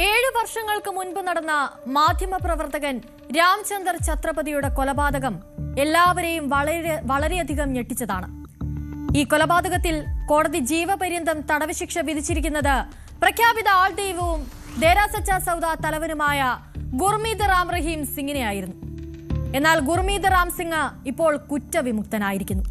7 വർഷങ്ങൾക്ക് മുൻപ് നടന്ന മാധ്യമപ്രവർത്തകൻ രാംചന്ദർ ഛത്രപതിയുടെ കൊലപാതകം എല്ലാവരെയും വളരെയധികം ഞെട്ടിച്ചതാണ്. ഈ കൊലപാതകത്തിൽ കോടതി ജീവപര്യന്തം തടവ് ശിക്ഷ വിധിച്ചിരിക്കുന്നത് പ്രഖ്യാപിത ആൾദൈവവും ദേരാ സച്ചാ സൗദ തലവനുമായ ഗുർമീത് റാം റഹീം സിംഗിനെയായിരുന്നു. എന്നാൽ ഗുർമീത് റാം സിംഗ് ഇപ്പോൾ കുറ്റവിമുക്തനായിരിക്കുന്നു.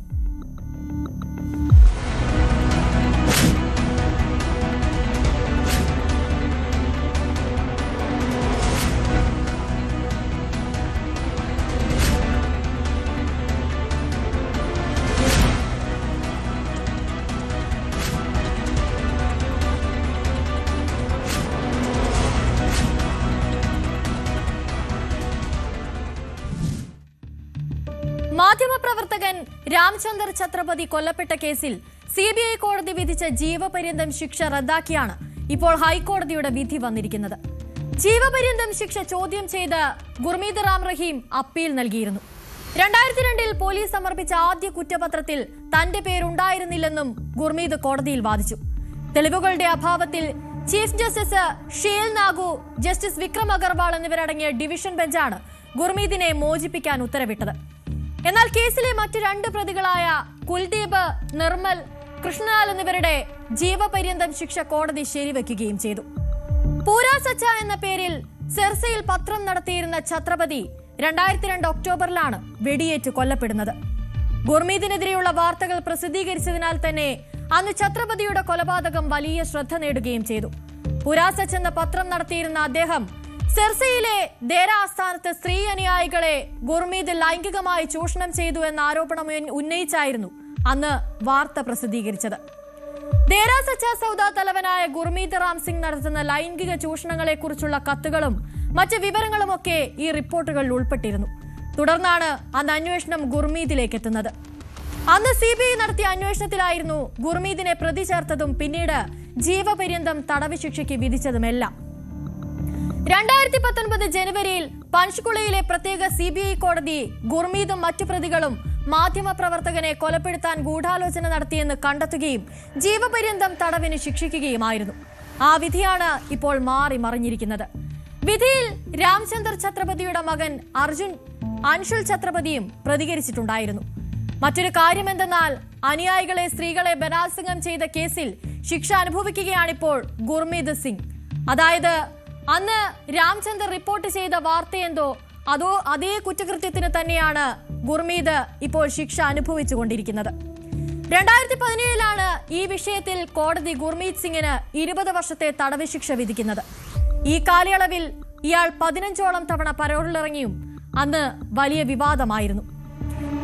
മാധ്യമപ്രവർത്തകൻ രാംചന്ദർ ഛത്രപതി കൊല്ലപ്പെട്ട കേസിൽ CBI കോടതി വിധിച്ച ജീവപര്യന്തം ശിക്ഷ റദ്ദാക്കിയാണ് ഇപ്പോൾ ഹൈക്കോടതിയുടെ വിധി വന്നിരിക്കുന്നത്. ജീവപര്യന്തം ശിക്ഷ ചോദ്യം ചെയ്ത് ഗുർമീത് റാം റഹീം അപ്പീൽ നൽകിയിരുന്നു. 2002 പോലീസ് സമർപ്പിച്ച ആദ്യ കുറ്റപത്രത്തിൽ തന്റെ പേരുണ്ടായിരുന്നില്ലെന്നും ഗുർമീത് കോടതിയിൽ വാദിച്ചു. തെളിവുകളുടെ അഭാവത്തിൽ chief justice she'll Nagu, justice Vikram Agarwal എന്നിവരടങ്ങിയ ഡിവിഷൻ ബെഞ്ചാണ് ഗുർമീതിനെ മോചിപ്പിക്കാൻ ഉത്തരവിട്ടത്. എന്നാൽ കേസിലെ മറ്റു 2 പ്രതികളായ കുൽദീപ്, നിർമ്മൽ, കൃഷ്ണലാൽ എന്നിവരുടെ ജീവപര്യന്തം ശിക്ഷ കോടതി ശരിവെക്കുകയും ചെയ്തു. പൂരാ സച്ച എന്ന പേരിൽ സെർസയിൽ പത്രം നടത്തിയിരുന്ന ഛത്രപതി 2002 ഒക്ടോബറിലാണ് വെടിയേറ്റ് കൊല്ലപ്പെടുന്നത്. ഗുർമീതിനെതിരെയുള്ള വാർത്തകൾ പ്രസിദ്ധീകരിച്ചതിനാൽ തന്നെ അന്ന് ഛത്രപതിയുടെ കൊലപാതകം വലിയ ശ്രദ്ധ നേടുകയും ചെയ്തു. പൂരാ സച്ച എന്ന പത്രം നടത്തിയിരുന്ന അദ്ദേഹം സെർസയിലെ ദേര ആസ്ഥാനത്ത് സ്ത്രീ അനുയായികളെ ഗുർമീത് ലൈംഗികമായി ചൂഷണം ചെയ്തു എന്ന ആരോപണം ഉന്നയിച്ചായിരുന്നു അന്ന് വാർത്ത പ്രസിദ്ധീകരിച്ചത്. ദേരാ സച്ചാ സൗദ തലവനായ ഗുർമീത് റാം സിംഗ് നടത്തുന്ന ലൈംഗിക ചൂഷണങ്ങളെക്കുറിച്ചുള്ള കത്തുകളും മറ്റ് വിവരങ്ങളുമൊക്കെ ഈ റിപ്പോർട്ടുകളിൽ ഉൾപ്പെട്ടിരുന്നു. തുടർന്നാണ് അന്ന് അന്വേഷണം ഗുർമീതിലേക്ക് എത്തുന്നത്. അന്ന് CBI നടത്തിയ അന്വേഷണത്തിലായിരുന്നു ഗുർമീതിനെ പ്രതി ചേർത്തതും പിന്നീട് ജീവപര്യന്തം തടവ് ശിക്ഷയ്ക്ക് വിധിച്ചതുമെല്ലാം. 2019 ജനുവരിയിൽ പഞ്ച്കുളയിലെ പ്രത്യേക CBI കോടതി ഗുർമീതും മറ്റു പ്രതികളും മാധ്യമപ്രവർത്തകനെ കൊലപ്പെടുത്താൻ ഗൂഢാലോചന നടത്തിയെന്ന് കണ്ടെത്തുകയും ജീവപര്യന്തം തടവിന് ശിക്ഷിക്കുകയുമായിരുന്നു. ആ വിധിയാണ് ഇപ്പോൾ മാറി മറിഞ്ഞിരിക്കുന്നത്. വിധിയിൽ രാംചന്ദർ ഛത്രപതിയുടെ മകൻ അൻഷുൽ ഛത്രപതിയും പ്രതികരിച്ചിട്ടുണ്ടായിരുന്നു. മറ്റൊരു കാര്യമെന്തെന്നാൽ അനുയായികളെ സ്ത്രീകളെ ബലാത്സംഗം ചെയ്ത കേസിൽ ശിക്ഷ അനുഭവിക്കുകയാണിപ്പോൾ ഗുർമീത് സിംഗ്. അതായത് അന്ന് രാംചന്ദർ റിപ്പോർട്ട് ചെയ്ത വാർത്തയെന്തോ അതോ അതേ കുറ്റകൃത്യത്തിന് തന്നെയാണ് ഗുർമീത് ഇപ്പോൾ ശിക്ഷ അനുഭവിച്ചുകൊണ്ടിരിക്കുന്നത്. 2017 ഈ വിഷയത്തിൽ കോടതി ഗുർമീത് സിംഗിന് 20 വർഷത്തെ തടവ് ശിക്ഷ വിധിക്കുന്നത്. ഈ കാലയളവിൽ ഇയാൾ 15ഓളം തവണ പരോളിലിറങ്ങിയും അന്ന് വലിയ വിവാദമായിരുന്നു.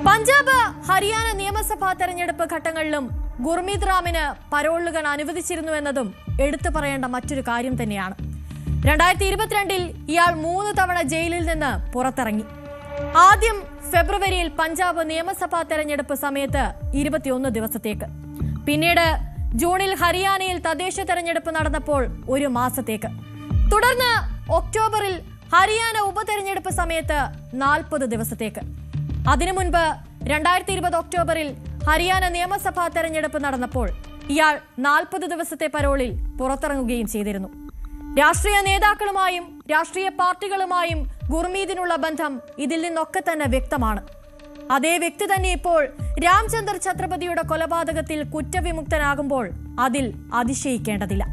പഞ്ചാബ്, ഹരിയാന നിയമസഭാ തെരഞ്ഞെടുപ്പ് ഘട്ടങ്ങളിലും ഗുർമീത് റാമിന് പരോളുകൾ അനുവദിച്ചിരുന്നു എന്നതും എടുത്തു പറയേണ്ട മറ്റൊരു കാര്യം തന്നെയാണ്. 2022 ഇയാൾ 3 തവണ ജയിലിൽ നിന്ന് പുറത്തിറങ്ങി. ആദ്യം ഫെബ്രുവരിയിൽ പഞ്ചാബ് നിയമസഭാ തെരഞ്ഞെടുപ്പ് സമയത്ത് 21 ദിവസത്തേക്ക്, പിന്നീട് ജൂണിൽ ഹരിയാനയിൽ തദ്ദേശ തെരഞ്ഞെടുപ്പ് നടന്നപ്പോൾ 1 മാസത്തേക്ക്, തുടർന്ന് ഒക്ടോബറിൽ ഹരിയാന ഉപതെരഞ്ഞെടുപ്പ് സമയത്ത് 40 ദിവസത്തേക്ക്. അതിനു മുൻപ് 2020 ഒക്ടോബറിൽ ഹരിയാന നിയമസഭാ തെരഞ്ഞെടുപ്പ് നടന്നപ്പോൾ ഇയാൾ 40 ദിവസത്തെ പരോളിൽ പുറത്തിറങ്ങുകയും ചെയ്തിരുന്നു. രാഷ്ട്രീയ നേതാക്കളുമായും രാഷ്ട്രീയ പാർട്ടികളുമായും ഗുർമീതിനുള്ള ബന്ധം ഇതിൽ നിന്നൊക്കെ തന്നെ വ്യക്തമാണ്. അതേ വ്യക്തി തന്നെ ഇപ്പോൾ രാംചന്ദർ ഛത്രപതിയുടെ കൊലപാതകത്തിൽ കുറ്റവിമുക്തനാകുമ്പോൾ അതിൽ അതിശയിക്കേണ്ടതില്ല.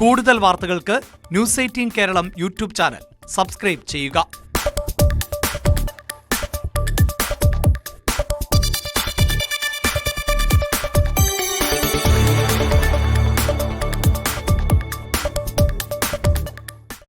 കൂടുതൽ വാർത്തകൾക്ക് News 18 Keralam YouTube channel subscribe ചെയ്യുക.